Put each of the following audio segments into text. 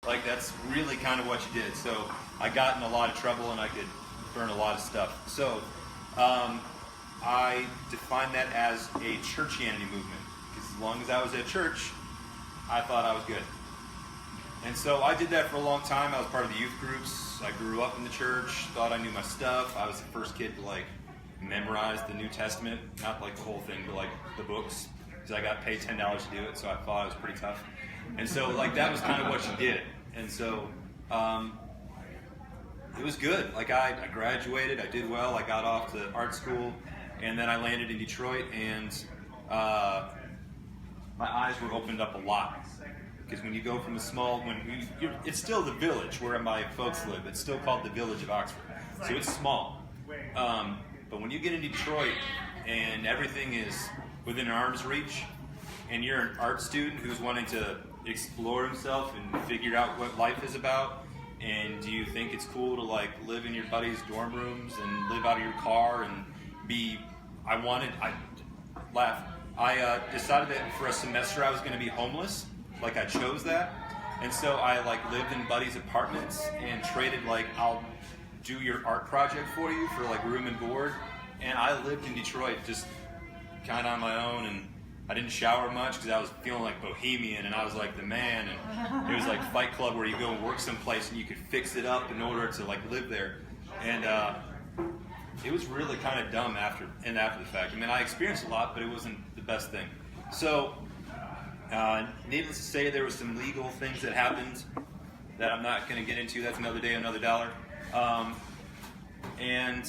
Like, that's really kind of what you did. So I got in a lot of trouble and I could burn a lot of stuff. So I define that as a churchianity movement. Because as long as I was at church, I thought I was good. And so I did that for a long time. I was part of the youth groups. I grew up in the church, thought I knew my stuff. I was the first kid to like memorize the New Testament. Not like the whole thing, but like the books. Because I got paid $10 to do it, so I thought it was pretty tough. And so like that was kind of what you did. And so it was good. Like I graduated, I did well, I got off to art school, and then I landed in Detroit, and my eyes were opened up a lot. Because when you go from a small, it's still the village where my folks live. It's still called the Village of Oxford. So it's small. But when you get into Detroit and everything is within arm's reach, and you're an art student who's wanting to explore himself and figure out what life is about, and do you think it's cool to like live in your buddy's dorm rooms and live out of your car and be, I decided that for a semester I was going to be homeless. Like I chose that, and so I like lived in buddies' apartments and traded like, I'll do your art project for you for like room and board. And I lived in Detroit just kind of on my own, and I didn't shower much because I was feeling like bohemian and I was like the man, and it was like Fight Club where you go and work someplace and you could fix it up in order to like live there. And it was really kind of dumb after the fact. I mean, I experienced a lot, but it wasn't the best thing. So needless to say, there was some legal things that happened that I'm not going to get into. That's another day, another dollar. And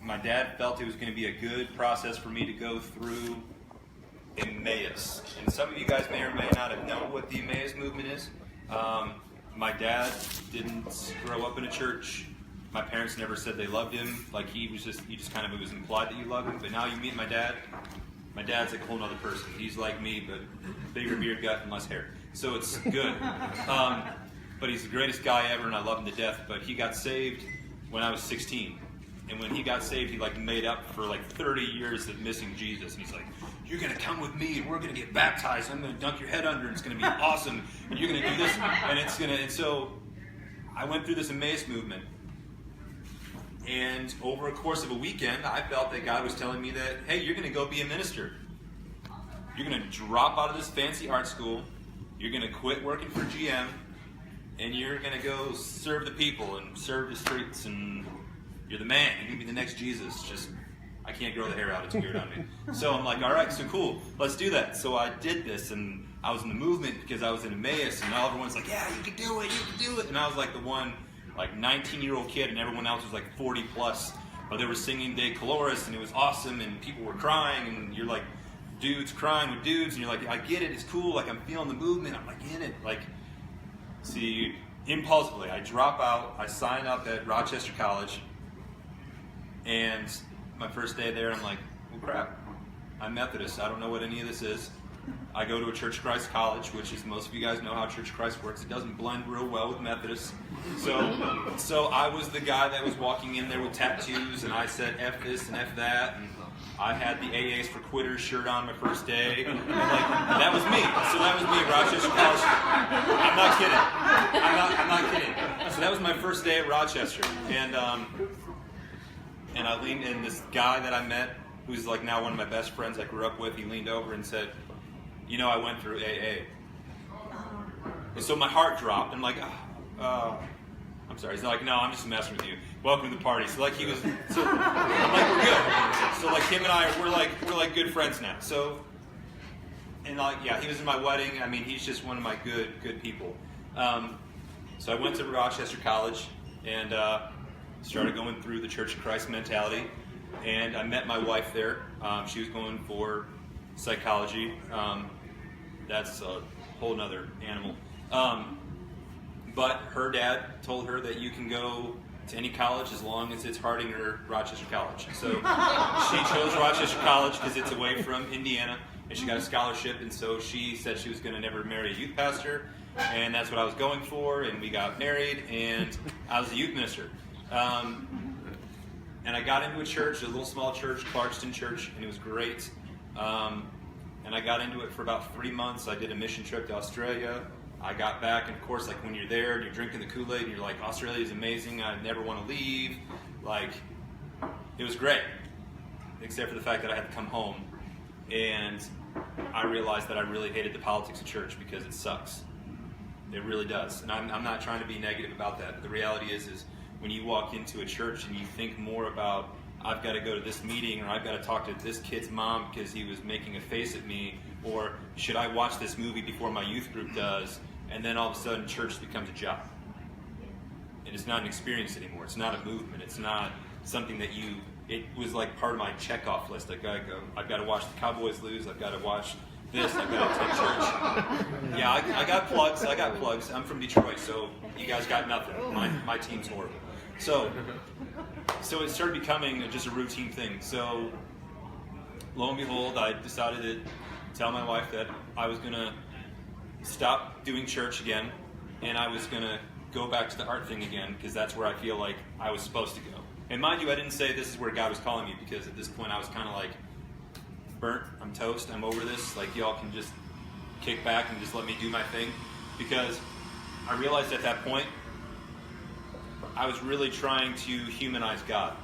my dad felt it was going to be a good process for me to go through Emmaus. And some of you guys may or may not have known what the Emmaus movement is. My dad didn't grow up in a church. My parents never said they loved him. Like it was implied that you loved him. But now you meet my dad. My dad's like a whole other person. He's like me, but bigger beard, gut, and less hair. So it's good. But he's the greatest guy ever, and I love him to death. But he got saved when I was 16. And when he got saved, he like made up for like 30 years of missing Jesus. And he's like, you're going to come with me, and we're going to get baptized. I'm going to dunk your head under, and it's going to be awesome. And you're going to do this. And so I went through this Emmaus movement. And over a course of a weekend, I felt that God was telling me that, hey, you're going to go be a minister. You're going to drop out of this fancy art school. You're going to quit working for GM. And you're going to go serve the people and serve the streets. And you're the man. You're going to be the next Jesus. Just, I can't grow the hair out. It's weird on me. So I'm like, all right, so cool. Let's do that. So I did this. And I was in the movement because I was in Emmaus. And everyone's like, yeah, you can do it. You can do it. And I was like the one, like 19-year-old kid, and everyone else was like 40 plus, but they were singing De Coloris, and it was awesome, and people were crying, and you're like dudes crying with dudes, and you're like, I get it, it's cool, like I'm feeling the movement, I'm like in it, like, see, impulsively, I drop out, I sign up at Rochester College, and my first day there, I'm like, well crap, I'm Methodist, I don't know what any of this is. I go to a Church of Christ college, which is, most of you guys know how Church of Christ works. It doesn't blend real well with Methodists. So I was the guy that was walking in there with tattoos, and I said F this and F that, and I had the AAs for Quitters shirt on my first day, and like that was me. So that was me at Rochester College. I'm not kidding. So that was my first day at Rochester, and I leaned in. This guy that I met, who's like now one of my best friends I grew up with, he leaned over and said, you know, I went through AA. And so my heart dropped. I'm like, I'm sorry. He's like, no, I'm just messing with you. Welcome to the party. So like he was, so I'm like, we're good. So like him and I, we're like good friends now. So, and like, yeah, he was in my wedding. I mean, he's just one of my good people. So I went to Rochester College and started going through the Church of Christ mentality. And I met my wife there. She was going for psychology. That's a whole nother animal. But her dad told her that you can go to any college as long as it's Harding or Rochester College. So she chose Rochester College because it's away from Indiana, and she got a scholarship, and so she said she was going to never marry a youth pastor, and that's what I was going for, and we got married, and I was a youth minister. And I got into a church, a little small church, Clarkston Church, and it was great. And I got into it for about 3 months. I did a mission trip to Australia. I got back, and of course, like when you're there and you're drinking the Kool-Aid and you're like, Australia is amazing, I never want to leave. Like, it was great, except for the fact that I had to come home, and I realized that I really hated the politics of church because it sucks. It really does. And I'm not trying to be negative about that, but the reality is when you walk into a church and you think more about, I've got to go to this meeting, or I've got to talk to this kid's mom because he was making a face at me, or should I watch this movie before my youth group does, and then all of a sudden church becomes a job. And it's not an experience anymore. It's not a movement. It's not something that it was like part of my checkoff list. I've got to watch the Cowboys lose, I've got to watch this, I've got to attend church. Yeah, I got plugs. I'm from Detroit, so you guys got nothing. My team's horrible. So it started becoming just a routine thing. So lo and behold, I decided to tell my wife that I was going to stop doing church again, and I was going to go back to the art thing again, because that's where I feel like I was supposed to go. And mind you, I didn't say this is where God was calling me, because at this point I was kind of like, burnt, I'm toast, I'm over this, like y'all can just kick back and just let me do my thing. Because I realized at that point, I was really trying to humanize God.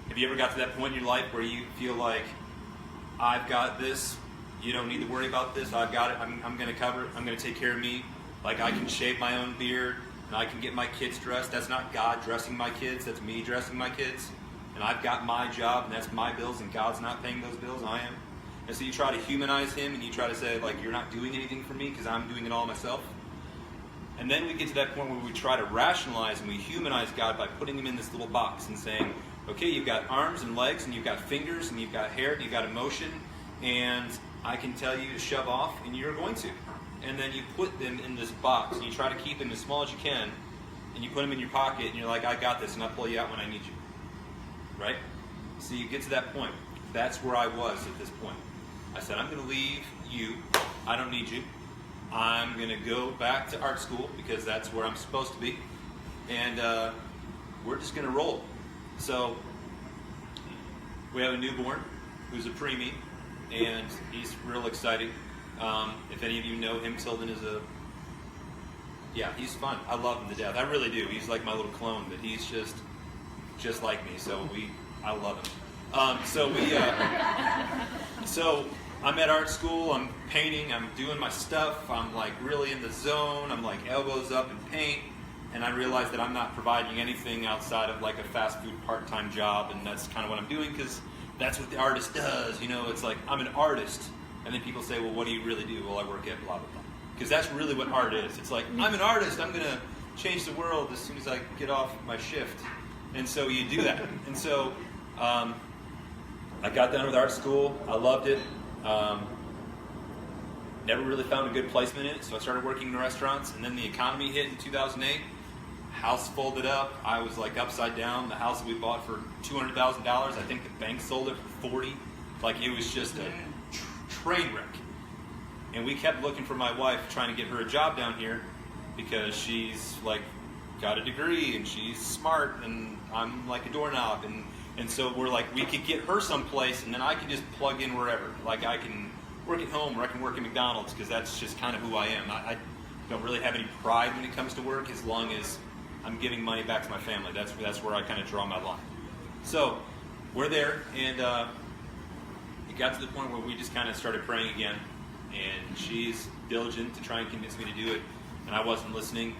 Have you ever got to that point in your life where you feel like, I've got this, you don't need to worry about this, I've got it, I'm going to cover it, I'm going to take care of me, like I can shave my own beard, and I can get my kids dressed. That's not God dressing my kids, that's me dressing my kids. And I've got my job, and that's my bills, and God's not paying those bills, I am. And so you try to humanize him, and you try to say, like, you're not doing anything for me because I'm doing it all myself. And then we get to that point where we try to rationalize and we humanize God by putting him in this little box and saying, okay, you've got arms and legs, and you've got fingers, and you've got hair, and you've got emotion, and I can tell you to shove off, and you're going to. And then you put them in this box, and you try to keep them as small as you can, and you put them in your pocket, and you're like, I got this, and I'll pull you out when I need you. Right? So you get to that point. That's where I was at this point. I said, I'm going to leave you. I don't need you. I'm going to go back to art school because that's where I'm supposed to be. And we're just going to roll. So we have a newborn who's a preemie, and he's real exciting. If any of you know him, Tilden is he's fun. I love him to death. I really do. He's like my little clone, but he's just like me. So I love him. So I'm at art school, I'm painting, I'm doing my stuff, I'm like really in the zone, I'm like elbows up in paint, and I realize that I'm not providing anything outside of like a fast food part-time job, and that's kind of what I'm doing because that's what the artist does, you know, it's like I'm an artist, and then people say, well, what do you really do? Well, I work at blah, blah, blah. Because that's really what art is. It's like, I'm an artist, I'm going to change the world as soon as I get off my shift. And so you do that. And so I got done with art school, I loved it. Never really found a good placement in it, so I started working in restaurants, and then the economy hit in 2008. House folded up. I was like upside down. The house that we bought for $200,000, I think the bank sold it for 40. Like it was just a train wreck. And we kept looking for my wife, trying to get her a job down here because she's like got a degree and she's smart and I'm like a doorknob, and so we're like, we could get her someplace and then I can just plug in wherever. Like I can work at home or I can work at McDonald's because that's just kind of who I am. I don't really have any pride when it comes to work as long as I'm giving money back to my family. That's where I kind of draw my line. So we're there, and it got to the point where we just kind of started praying again, and she's diligent to try and convince me to do it, and I wasn't listening.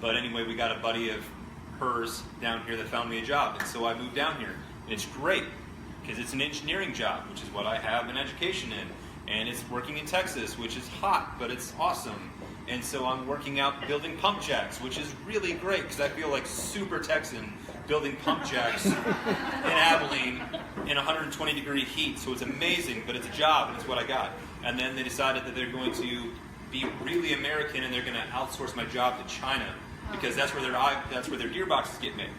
But anyway, we got a buddy of hers down here that found me a job, and so I moved down here. And it's great because it's an engineering job, which is what I have an education in, and it's working in Texas, which is hot, but it's awesome. And so I'm working out building pump jacks, which is really great because I feel like super Texan building pump jacks in Abilene in 120-degree heat. So it's amazing, but it's a job, and it's what I got. And then they decided that they're going to be really American, and they're going to outsource my job to China because that's where their gear boxes get made.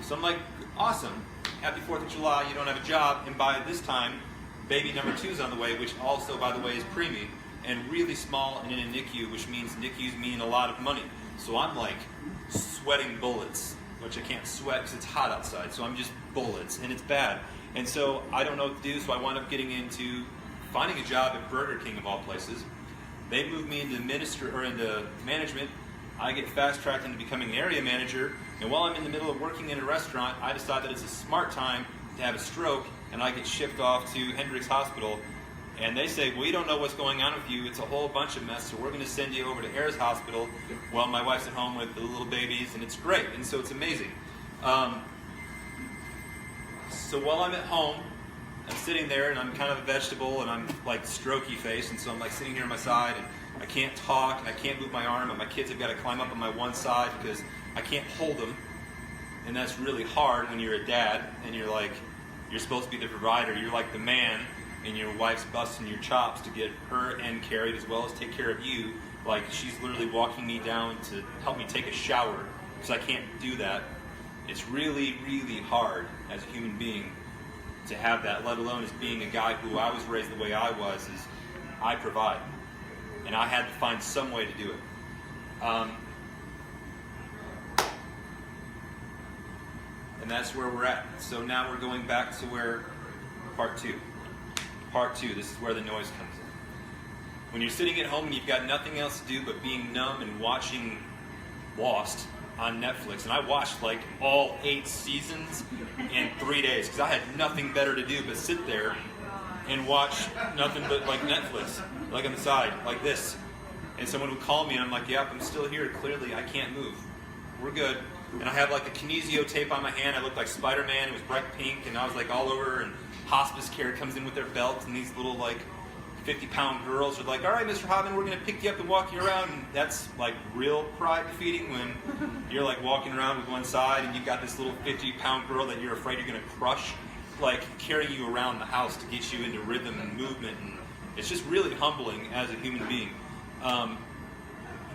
So I'm like, awesome. Happy 4th of July. You don't have a job, and by this time, baby number 2 is on the way, which also, by the way, is preemie. And really small and in a NICU, which means NICUs mean a lot of money. So I'm like sweating bullets, which I can't sweat because it's hot outside. So I'm just bullets, and it's bad. And so I don't know what to do, so I wound up getting into finding a job at Burger King of all places. They moved me into into management. I get fast-tracked into becoming an area manager, and while I'm in the middle of working in a restaurant, I decide that it's a smart time to have a stroke, and I get shipped off to Hendricks Hospital, and they say, well, you don't know what's going on with you. It's a whole bunch of mess, so we're going to send you over to Ayers Hospital while my wife's at home with the little babies, and it's great, and so it's amazing. So while I'm at home, I'm sitting there, and I'm kind of a vegetable, and I'm like strokey face, and so I'm like sitting here on my side, and I can't talk, and I can't move my arm, and my kids have got to climb up on my one side because I can't hold them, and that's really hard when you're a dad, and you're supposed to be the provider, you're like the man, and your wife's busting your chops to get her end carried as well as take care of you. Like, she's literally walking me down to help me take a shower because I can't do that. It's really, really hard as a human being to have that, let alone as being a guy who I was raised the way I was, is I provide. And I had to find some way to do it. And that's where we're at. So now we're going back to where part two. Part two, this is where the noise comes in. When you're sitting at home and you've got nothing else to do but being numb and watching Lost on Netflix, and I watched like all 8 seasons in 3 days because I had nothing better to do but sit there and watch nothing but like Netflix, like on the side, like this. And someone would call me and I'm like, yep, I'm still here. Clearly, I can't move. We're good. And I have like a kinesio tape on my hand. I looked like Spider-Man. It was bright pink, and I was like all over. And hospice care comes in with their belts, and these little like 50-pound girls are like, all right, Mr. Hottman, we're going to pick you up and walk you around. And that's like real pride defeating when you're like walking around with one side and you've got this little 50-pound girl that you're afraid you're going to crush, like carrying you around the house to get you into rhythm and movement. And it's just really humbling as a human being.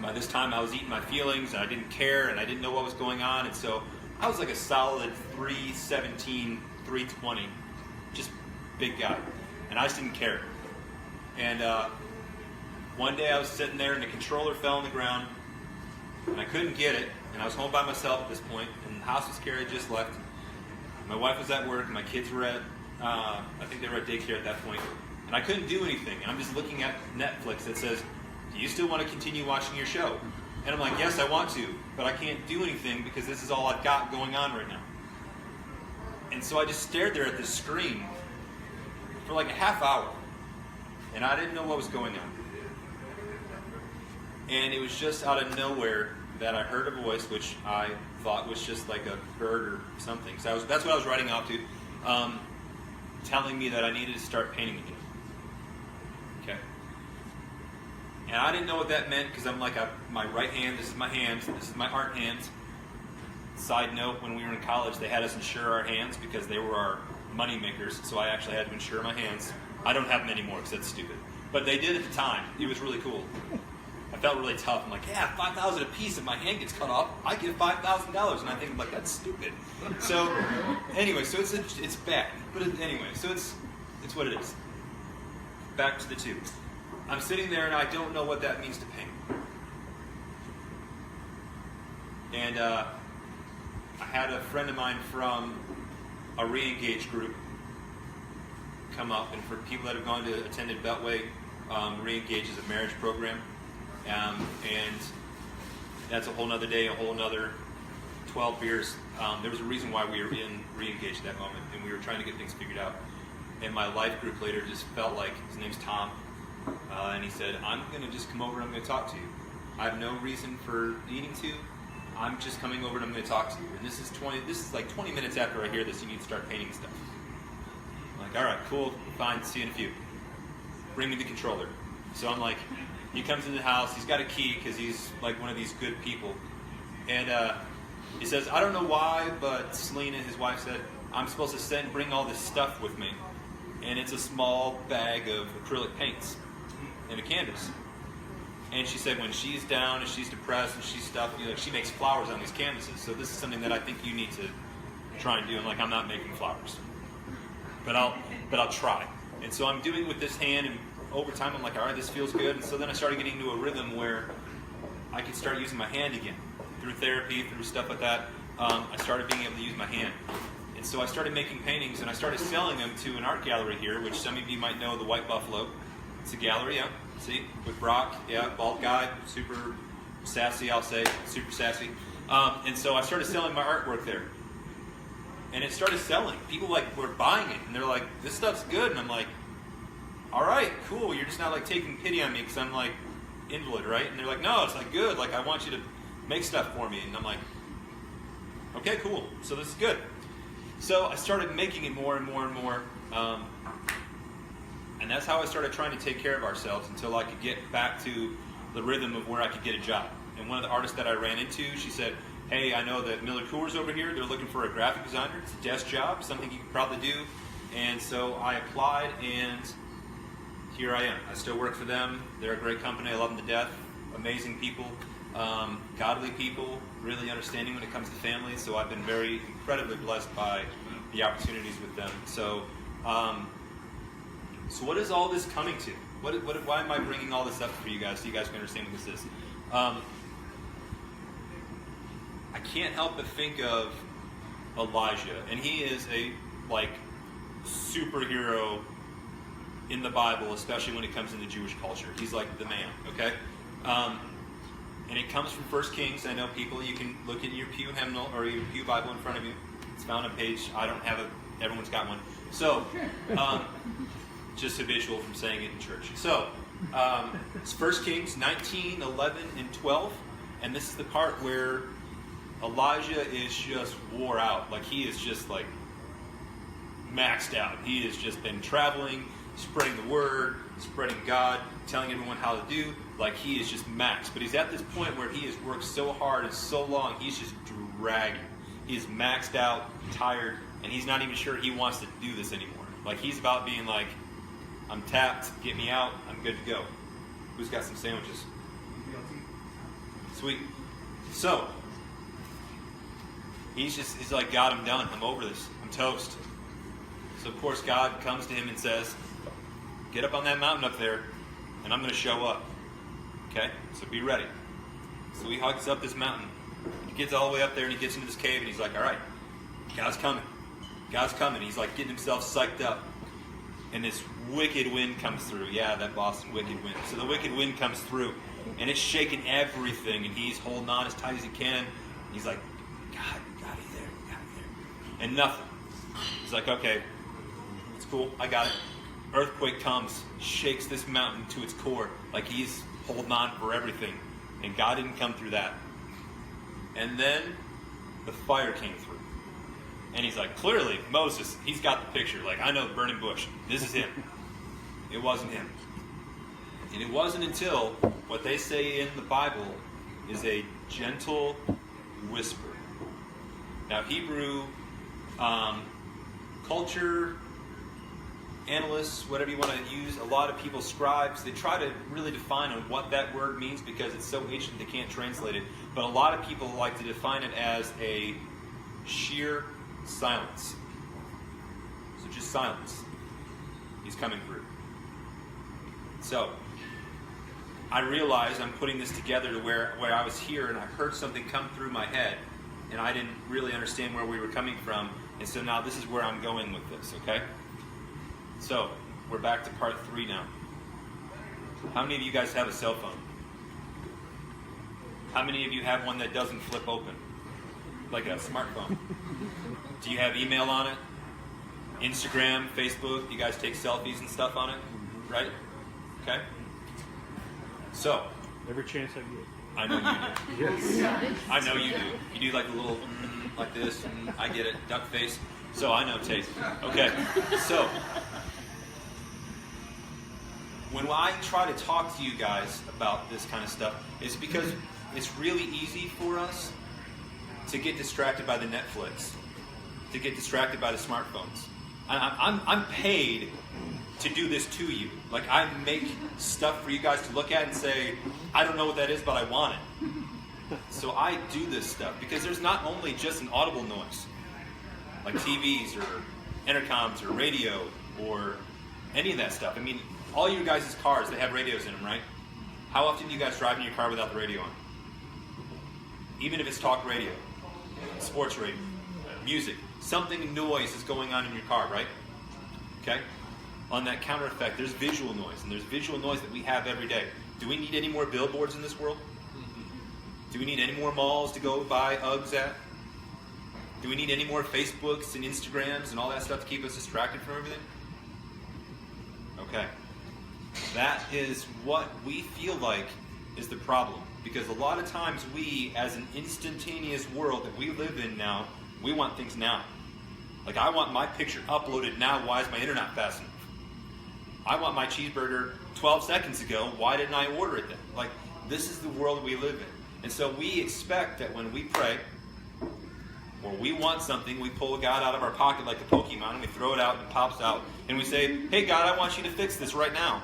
By this time I was eating my feelings, and I didn't care, and I didn't know what was going on, and so I was like a solid 317, 320, just big guy, and I just didn't care. And one day I was sitting there, and the controller fell on the ground, and I couldn't get it, and I was home by myself at this point, and the hospice care had just left. My wife was at work, and my kids were at, I think they were at daycare at that point, and I couldn't do anything, and I'm just looking at Netflix that says, do you still want to continue watching your show? And I'm like, yes, I want to, but I can't do anything because this is all I've got going on right now. And so I just stared there at this screen for like a half hour, and I didn't know what was going on. And it was just out of nowhere that I heard a voice, which I thought was just like a bird or something. So that's what I was writing off to, telling me that I needed to start painting again. Okay. And I didn't know what that meant because I'm like, my right hand, this is my hands, this is my art hands. Side note, when we were in college, they had us insure our hands because they were our money makers, so I actually had to insure my hands. I don't have them anymore because that's stupid. But they did at the time. It was really cool. I felt really tough. I'm like, yeah, $5,000 a piece if my hand gets cut off, I give $5,000. And I think, like, that's stupid. So, anyway, so it's bad. But anyway, so it's what it is. Back to the two. I'm sitting there and I don't know what that means to paint. And I had a friend of mine from a re-engage group come up, and for people that have gone to attended Beltway, re-engage is a marriage program, and that's a whole nother day, a whole nother 12 beers. There was a reason why we were in re-engage at that moment, and we were trying to get things figured out. And my life group later just felt like, his name's Tom, and he said, I'm going to just come over and I'm going to talk to you. I have no reason for needing to. I'm just coming over and I'm going to talk to you. And this is like 20 minutes after I hear this, you need to start painting stuff. I'm like, all right, cool, fine, see you in a few. Bring me the controller. So I'm like, he comes into the house, he's got a key because he's like one of these good people. And he says, I don't know why, but Selena, his wife, said, I'm supposed to bring all this stuff with me. And it's a small bag of acrylic paints and a canvas. And she said when she's down and she's depressed and she's stuff, she makes flowers on these canvases. So this is something that I think you need to try and do. And like, I'm not making flowers, but I'll try. And so I'm doing with this hand, and over time I'm like, all right, this feels good. And so then I started getting into a rhythm where I could start using my hand again through therapy, through stuff like that. I started being able to use my hand. And so I started making paintings, and I started selling them to an art gallery here, which some of you might know, the White Buffalo. It's a gallery, yeah. See, with Brock, yeah, bald guy, super sassy, I'll say, super sassy. And so I started selling my artwork there. And it started selling. People were buying it, and they're like, this stuff's good. And I'm like, all right, cool. You're just not taking pity on me because I'm invalid, right? And they're like, no, it's good. I want you to make stuff for me. And I'm like, okay, cool. So this is good. So I started making it more and more and more. And that's how I started trying to take care of ourselves until I could get back to the rhythm of where I could get a job. And one of the artists that I ran into, she said, hey, I know that Miller Coors over here, they're looking for a graphic designer. It's a desk job, something you could probably do. And so I applied, and here I am. I still work for them. They're a great company. I love them to death. Amazing people, godly people, really understanding when it comes to families. So I've been very incredibly blessed by the opportunities with them. So, so what is all this coming to? Why am I bringing all this up for you guys so you guys can understand what this is? I can't help but think of Elijah, and he is a superhero in the Bible, especially when it comes into Jewish culture. He's the man, okay? And it comes from 1 Kings. I know people, you can look in your pew hymnal or your pew Bible in front of you. It's found on page, I don't have it, everyone's got one. So, just a visual from saying it in church. So, it's 1 Kings 19, 11, and 12. And this is the part where Elijah is just wore out. He is just maxed out. He has just been traveling, spreading the word, spreading God, telling everyone how to do. He is just maxed. But he's at this point where he has worked so hard and so long, he's just dragging. He's maxed out, tired, and he's not even sure he wants to do this anymore. He's about being I'm tapped, get me out, I'm good to go. Who's got some sandwiches? Sweet. So, he's God, I'm done. I'm over this. I'm toast. So, of course, God comes to him and says, get up on that mountain up there, and I'm going to show up. Okay? So be ready. So he hikes up this mountain. He gets all the way up there, and he gets into this cave, and he's like, all right, God's coming. God's coming. He's getting himself psyched up. And this wicked wind comes through. Yeah, that Boston wicked wind. So the wicked wind comes through, and it's shaking everything, and he's holding on as tight as he can. He's like, God, got me there, got me there. And nothing. He's like, okay, it's cool, I got it. Earthquake comes, shakes this mountain to its core, he's holding on for everything. And God didn't come through that. And then the fire came through. And he's like, clearly, Moses, he's got the picture. I know the burning bush. This is him. It wasn't him. And it wasn't until what they say in the Bible is a gentle whisper. Now, Hebrew culture, analysts, whatever you want to use, a lot of people, scribes, they try to really define on what that word means because it's so ancient they can't translate it. But a lot of people like to define it as a sheer silence. So just silence. He's coming through. So I realized I'm putting this together to where I was here and I heard something come through my head and I didn't really understand where we were coming from. And so now this is where I'm going with this, okay? So we're back to part 3 now. How many of you guys have a cell phone? How many of you have one that doesn't flip open? Like a smartphone? Do you have email on it? Instagram, Facebook, you guys take selfies and stuff on it? Right? Okay? So. Every chance I get. I know you do. Yes. I know you do. You do a little like this, I get it, duck face. So I know taste. Okay, so when I try to talk to you guys about this kind of stuff, it's because it's really easy for us to get distracted by the Netflix, to get distracted by the smartphones. I'm paid to do this to you. I make stuff for you guys to look at and say, I don't know what that is, but I want it. So I do this stuff because there's not only just an audible noise, like TVs or intercoms or radio or any of that stuff. I mean, all you guys' cars, they have radios in them, right? How often do you guys drive in your car without the radio on? Even if it's talk radio, sports radio, music, something noise is going on in your car, right? Okay? on that counter effect, there's visual noise, and there's visual noise that we have every day. Do we need any more billboards in this world? Do we need any more malls to go buy Uggs at? Do we need any more Facebooks and Instagrams and all that stuff to keep us distracted from everything? Okay. That is what we feel like is the problem. Because a lot of times we, as an instantaneous world that we live in now, we want things now. Like, I want my picture uploaded now. Why is my internet not fast enough? I want my cheeseburger 12 seconds ago. Why didn't I order it then? Like, this is the world we live in. And so we expect that when we pray, or we want something, we pull God out of our pocket like a Pokemon, and we throw it out and it pops out. And we say, hey God, I want you to fix this right now.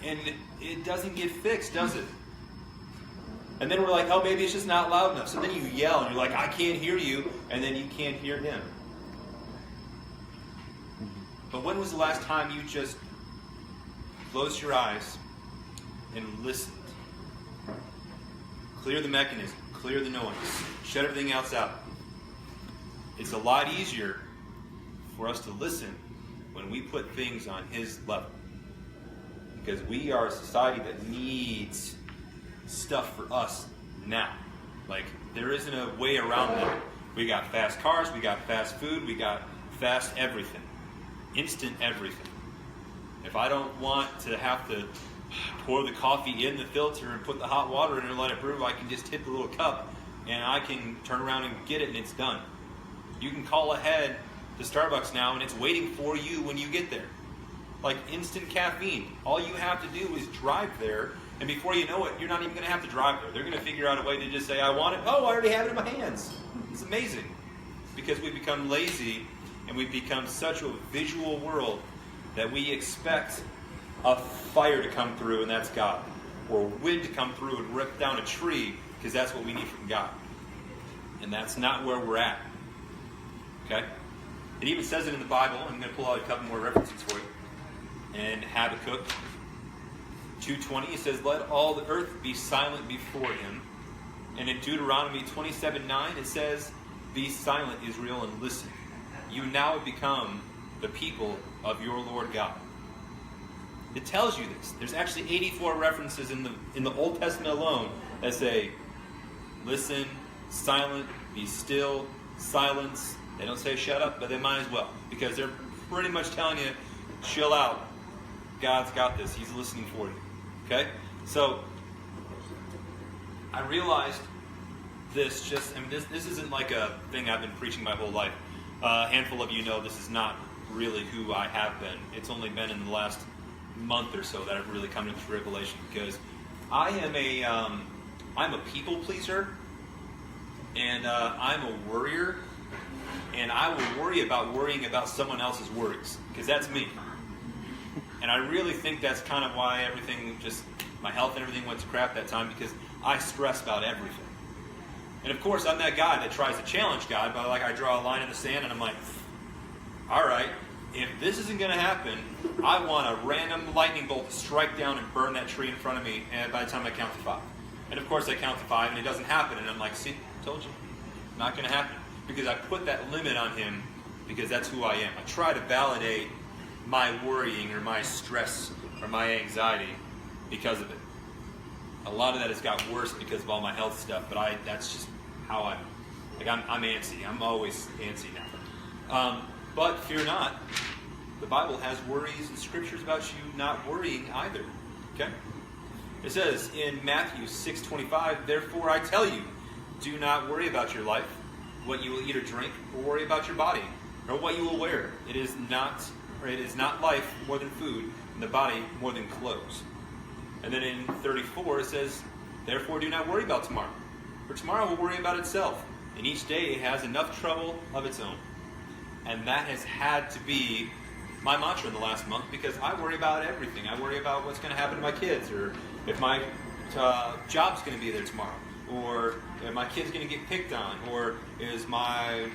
And it doesn't get fixed, does it? And then we're like, oh, maybe it's just not loud enough. So then you yell, and you're like, I can't hear you, and then you can't hear him. But when was the last time you just closed your eyes and listened? Clear the mechanism, clear the noise, shut everything else out. It's a lot easier for us to listen when we put things on his level. Because we are a society that needs stuff for us now. Like, there isn't a way around that. We got fast cars, we got fast food, we got fast everything. Instant everything. If I don't want to have to pour the coffee in the filter and put the hot water in and let it brew, I can just hit the little cup and I can turn around and get it and it's done. You can call ahead to Starbucks now and it's waiting for you when you get there. Like instant caffeine. All you have to do is drive there, and before you know it, you're not even going to have to drive there. They're going to figure out a way to just say, I want it. Oh, I already have it in my hands. It's amazing. Because we become lazy and we become such a visual world that we expect a fire to come through, and that's God. Or wind to come through and rip down a tree, because that's what we need from God. And that's not where we're at. Okay? It even says it in the Bible. I'm going to pull out a couple more references for you. In Habakkuk 2:20, it says, let all the earth be silent before him. And in Deuteronomy 27:9, it says, be silent, Israel, and listen. You now have become the people of your Lord God. It tells you this. There's actually 84 references in the Old Testament alone that say, listen, silent, be still, silence. They don't say shut up, but they might as well. Because they're pretty much telling you, chill out. God's got this. He's listening for you. Okay? So, I realized this this isn't like a thing I've been preaching my whole life. A handful of you know this is not really who I have been. It's only been in the last month or so that I've really come to this revelation, because I am I'm a people pleaser, and I'm a worrier, and I will worry about worrying about someone else's worries, because that's me. And I really think that's kind of why my health and everything went to crap that time, because I stress about everything. And of course, I'm that guy that tries to challenge God, but I draw a line in the sand and I'm like, all right, if this isn't going to happen, I want a random lightning bolt to strike down and burn that tree in front of me, and by the time I count to 5. And of course I count to 5 and it doesn't happen, and I'm like, see, told you, not going to happen. Because I put that limit on him, because that's who I am. I try to validate my worrying or my stress or my anxiety because of it. A lot of that has got worse because of all my health stuff, but that's just how I'm antsy. I'm always antsy now. But fear not. The Bible has worries and scriptures about you not worrying either. Okay? It says in Matthew 6:25, therefore I tell you, do not worry about your life, what you will eat or drink, or worry about your body, or what you will wear. It is not life more than food, and the body more than clothes. And then in 34 it says, therefore do not worry about tomorrow, for tomorrow will worry about itself, and each day has enough trouble of its own. And that has had to be my mantra in the last month, because I worry about everything. I worry about what's going to happen to my kids, or if my job's going to be there tomorrow, or if my kid's going to get picked on, or is my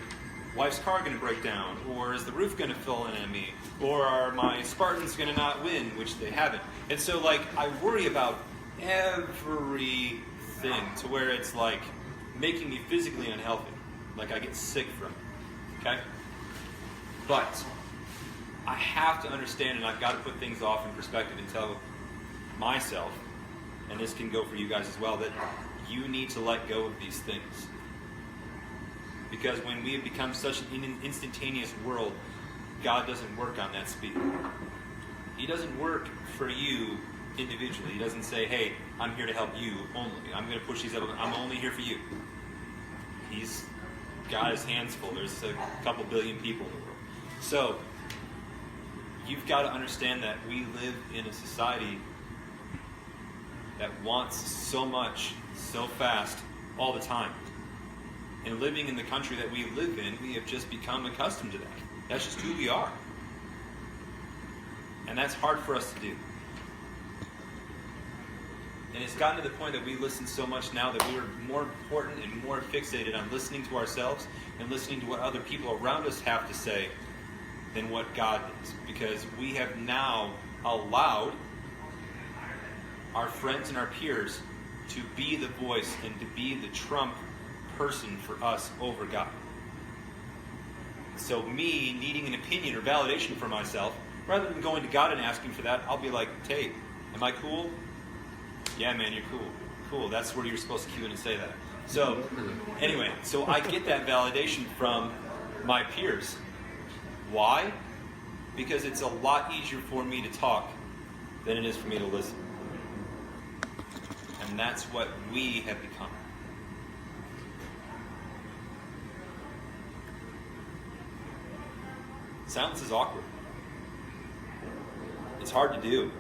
wife's car going to break down, or is the roof going to fall in on me, or are my Spartans going to not win, which they haven't. And so I worry about everything to where it's making me physically unhealthy. I get sick from it. Okay? But I have to understand, and I've got to put things off in perspective and tell myself, and this can go for you guys as well, that you need to let go of these things. Because when we have become such an instantaneous world, God doesn't work on that speed. He doesn't work for you individually. He doesn't say, hey, I'm here to help you only. I'm going to push these up. I'm only here for you. He's got his hands full. There's a couple billion people in the world. So, you've got to understand that we live in a society that wants so much, so fast, all the time. And living in the country that we live in, we have just become accustomed to that. That's just who we are. And that's hard for us to do. And it's gotten to the point that we listen so much now that we are more important and more fixated on listening to ourselves and listening to what other people around us have to say than what God does. Because we have now allowed our friends and our peers to be the voice and to be the trump person for us over God. So me needing an opinion or validation for myself, rather than going to God and asking for that, I'll be like, hey, am I cool? Yeah, man, you're cool. Cool, that's where you're supposed to cue in and say that. So, anyway, so I get that validation from my peers. Why? Because it's a lot easier for me to talk than it is for me to listen. And that's what we have become. Silence is awkward. It's hard to do.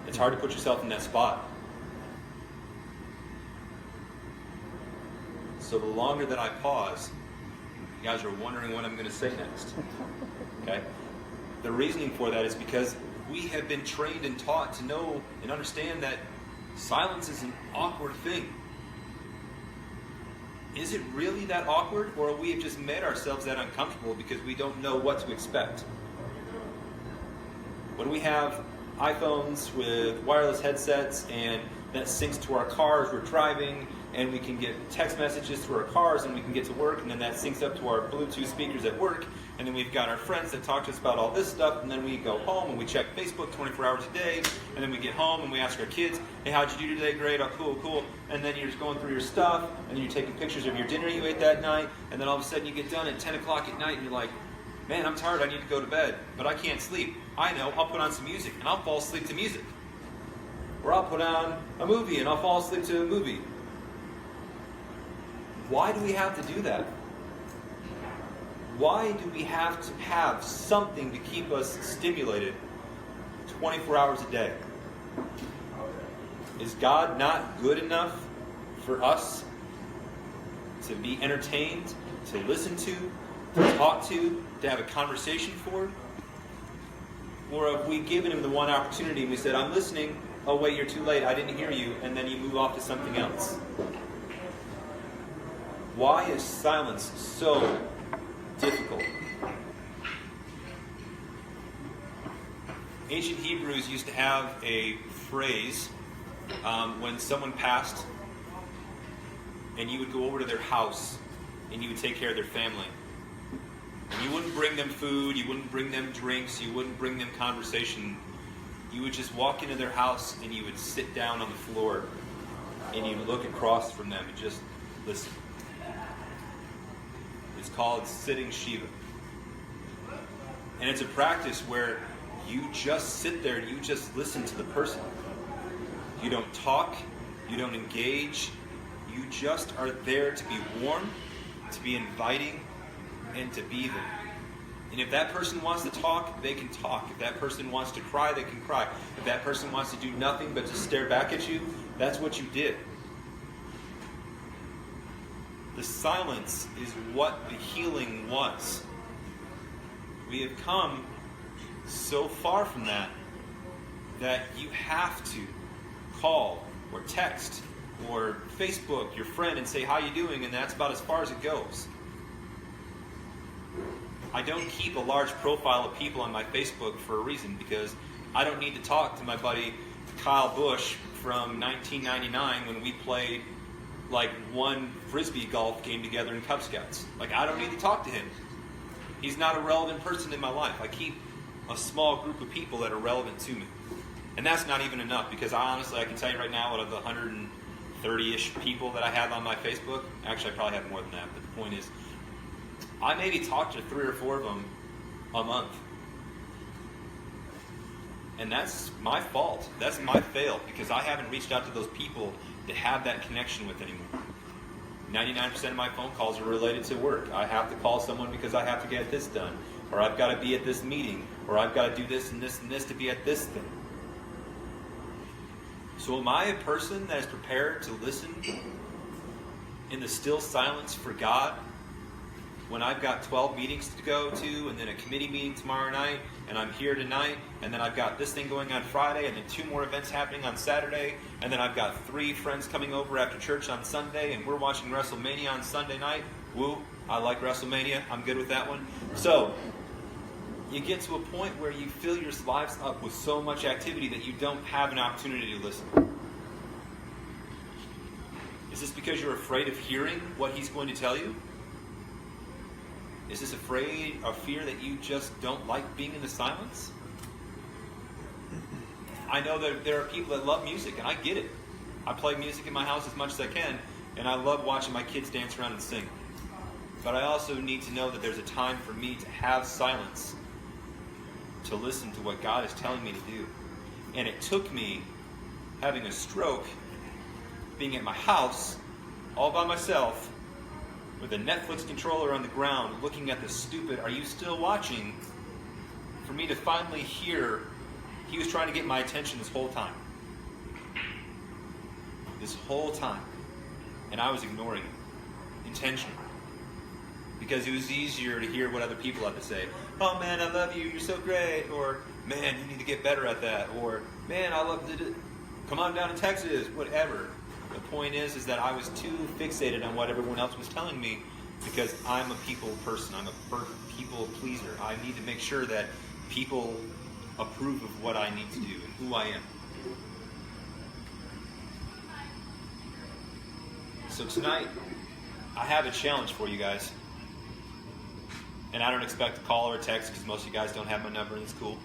It's hard to put yourself in that spot. So the longer that I pause, you guys are wondering what I'm going to say next. Okay? The reasoning for that is because we have been trained and taught to know and understand that silence is an awkward thing. Is it really that awkward, or we have just made ourselves that uncomfortable because we don't know what to expect? When we have iPhones with wireless headsets and that syncs to our cars, we're driving, and we can get text messages through our cars, and we can get to work, and then that syncs up to our Bluetooth speakers at work, and then we've got our friends that talk to us about all this stuff, and then we go home and we check Facebook 24 hours a day, and then we get home and we ask our kids, hey, how'd you do today? Great, oh, cool, cool. And then you're just going through your stuff, and then you're taking pictures of your dinner you ate that night, and then all of a sudden you get done at 10 o'clock at night, and you're like, man, I'm tired, I need to go to bed, but I can't sleep. I know, I'll put on some music, and I'll fall asleep to music. Or I'll put on a movie, and I'll fall asleep to a movie. Why do we have to do that? Why do we have to have something to keep us stimulated 24 hours a day? Is God not good enough for us to be entertained, to listen to talk to have a conversation for? Or have we given him the one opportunity and we said, I'm listening, oh wait, you're too late, I didn't hear you, and then you move off to something else? Why is silence so difficult? Ancient Hebrews used to have a phrase when someone passed, and you would go over to their house and you would take care of their family. And you wouldn't bring them food, you wouldn't bring them drinks, you wouldn't bring them conversation. You would just walk into their house and you would sit down on the floor and you'd look across from them and just listen. It's called sitting Shiva. And it's a practice where you just sit there and you just listen to the person. You don't talk, you don't engage, you just are there to be warm, to be inviting, and to be there. And if that person wants to talk, they can talk. If that person wants to cry, they can cry. If that person wants to do nothing but just stare back at you, that's what you did. The silence is what the healing was. We have come so far from that you have to call or text or Facebook your friend and say, how you doing? And that's about as far as it goes. I don't keep a large profile of people on my Facebook for a reason, because I don't need to talk to my buddy Kyle Bush from 1999 when we played like one Frisbee golf game together in Cub Scouts. Like, I don't need to talk to him. He's not a relevant person in my life. I keep a small group of people that are relevant to me. And that's not even enough, because I can tell you right now, out of the 130-ish people that I have on my Facebook, actually I probably have more than that, but the point is, I maybe talk to 3 or 4 of them a month. And that's my fault. That's my fail, because I haven't reached out to those people to have that connection with anymore. 99% of my phone calls are related to work. I have to call someone because I have to get this done, or I've got to be at this meeting, or I've got to do this and this and this to be at this thing. So am I a person that is prepared to listen in the still silence for God when I've got 12 meetings to go to, and then a committee meeting tomorrow night, and I'm here tonight, and then I've got this thing going on Friday, and then 2 more events happening on Saturday, and then I've got 3 friends coming over after church on Sunday, and we're watching WrestleMania on Sunday night. Woo, I like WrestleMania. I'm good with that one. So, you get to a point where you fill your lives up with so much activity that you don't have an opportunity to listen. Is this because you're afraid of hearing what he's going to tell you? Is this fear that you just don't like being in the silence? I know that there are people that love music, and I get it. I play music in my house as much as I can, and I love watching my kids dance around and sing. But I also need to know that there's a time for me to have silence, to listen to what God is telling me to do. And it took me having a stroke, being at my house, all by myself, with a Netflix controller on the ground, looking at the stupid, "Are you still watching?" for me to finally hear he was trying to get my attention this whole time. This whole time. And I was ignoring it, intentionally. Because it was easier to hear what other people had to say. "Oh man, I love you, you're so great," or "Man, you need to get better at that," or "Man, I love it. Come on down to Texas," whatever. The point is that I was too fixated on what everyone else was telling me, because I'm a people person. I'm a people pleaser. I need to make sure that people approve of what I need to do and who I am. So tonight, I have a challenge for you guys. And I don't expect a call or a text, because most of you guys don't have my number, and it's cool.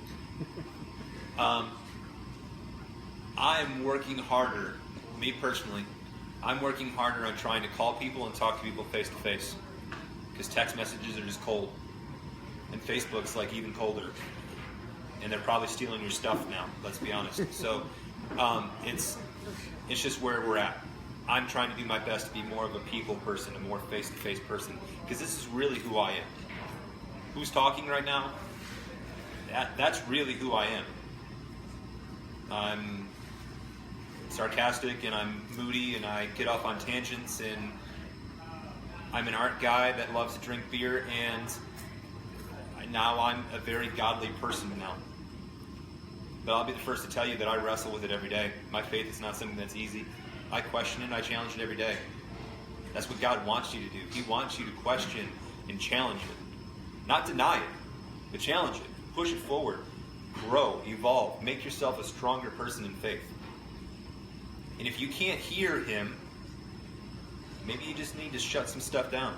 I'm working harder, me personally, I'm working harder on trying to call people and talk to people face to face, because text messages are just cold, and Facebook's like even colder, and they're probably stealing your stuff now, let's be honest. So it's just where we're at. I'm trying to do my best to be more of a people person, a more face to face person, because this is really who I am. Who's talking right now? That's really who I am. I'm sarcastic, and I'm moody, and I get off on tangents, and I'm an art guy that loves to drink beer, and now I'm a very godly person now. But I'll be the first to tell you that I wrestle with it every day. My faith is not something that's easy. I question it, I challenge it every day. That's what God wants you to do. He wants you to question and challenge it. Not deny it, but challenge it. Push it forward. Grow, evolve, make yourself a stronger person in faith. And if you can't hear him, maybe you just need to shut some stuff down.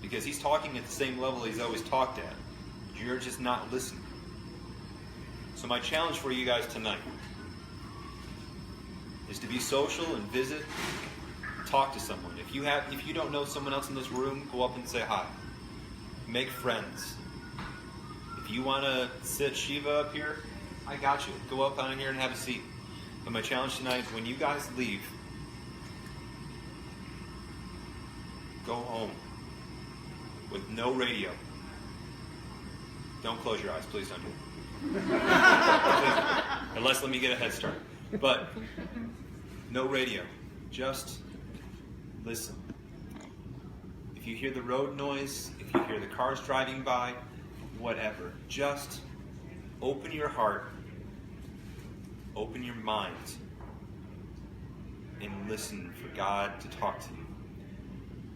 Because he's talking at the same level he's always talked at. You're just not listening. So my challenge for you guys tonight is to be social and visit, talk to someone. If you don't know someone else in this room, go up and say hi. Make friends. If you want to sit Shiva up here, I got you. Go up on here and have a seat. But my challenge tonight is, when you guys leave, go home with no radio. Don't close your eyes. Please don't do it. Unless let me get a head start. But no radio. Just listen. If you hear the road noise, if you hear the cars driving by, whatever, just open your heart, open your mind, and listen for God to talk to you.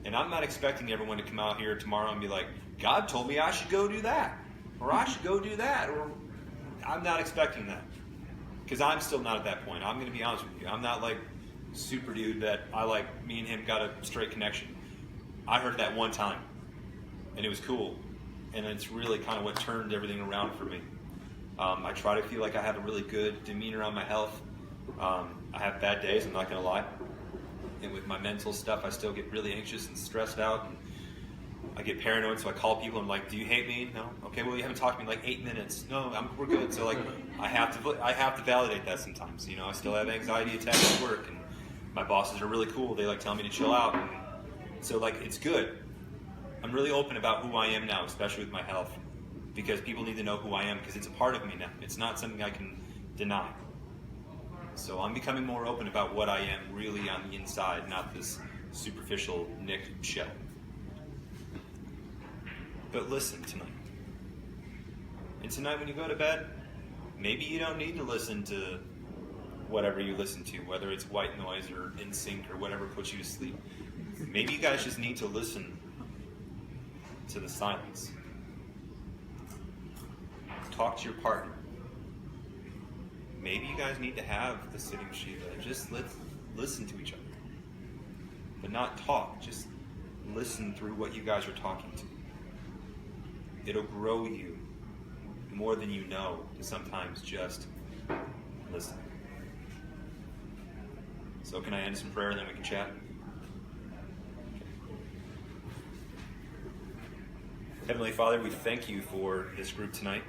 And I'm not expecting everyone to come out here tomorrow and be like, "God told me I should go do that," or "I should go do that," or I'm not expecting that. Because I'm still not at that point. I'm going to be honest with you. I'm not like super dude that me and him got a straight connection. I heard that one time, and it was cool. and it's really kind of what turned everything around for me. I try to feel like I have a really good demeanor on my health. I have bad days, I'm not going to lie. And with my mental stuff, I still get really anxious and stressed out. And I get paranoid, so I call people and I'm like, do you hate me? No? Okay, well, you haven't talked to me in like 8 minutes. No, we're good. So like, I have to validate that sometimes. You know, I still have anxiety attacks at work, and my bosses are really cool. They like telling me to chill out. And so like, it's good. I'm really open about who I am now, especially with my health, because people need to know who I am, because it's a part of me now. It's not something I can deny. So I'm becoming more open about what I am really on the inside, not this superficial Nick shell. But listen tonight. And tonight when you go to bed, maybe you don't need to listen to whatever you listen to, whether it's white noise or NSYNC or whatever puts you to sleep. Maybe you guys just need to listen to the silence. Talk to your partner. Maybe you guys need to have the sitting Shiva and just listen to each other. But not talk, just listen through what you guys are talking to. It'll grow you more than you know to sometimes just listen. So can I end some prayer and then we can chat? Heavenly Father, we thank you for this group tonight.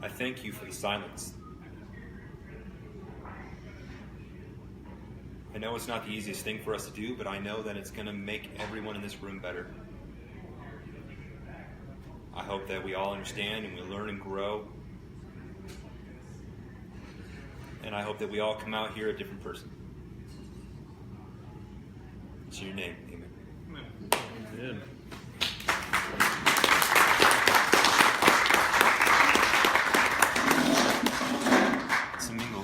I thank you for the silence. I know it's not the easiest thing for us to do, but I know that it's going to make everyone in this room better. I hope that we all understand and we learn and grow. And I hope that we all come out here a different person. It's in your name. Amen. Amen. It's a mingle.